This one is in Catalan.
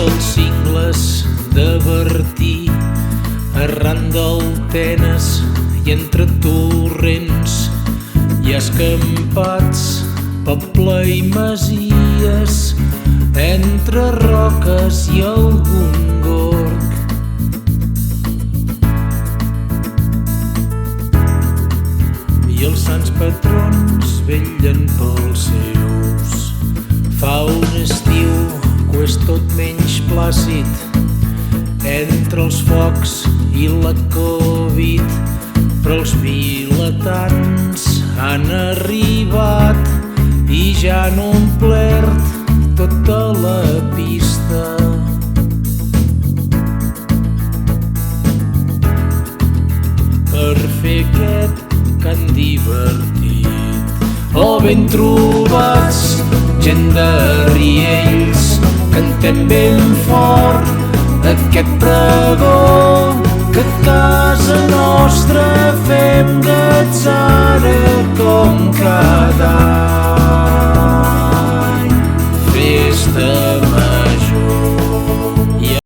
els cingles de Bertí, arran del Tenes i entre torrents i escampats, poble i masies, entre roques i algun gorg. I els sants patrons vetllen pels seus. Fa un estiu que és tot menys plàcid entre els focs i la Covid, però els vilatans han arribat i ja han omplert tota la pista. Per fer aquest cant divertit. Oh, ben trobats, gent de Riells, cantem ben fort aquest pregó, que a casa nostra fem gatzara com cada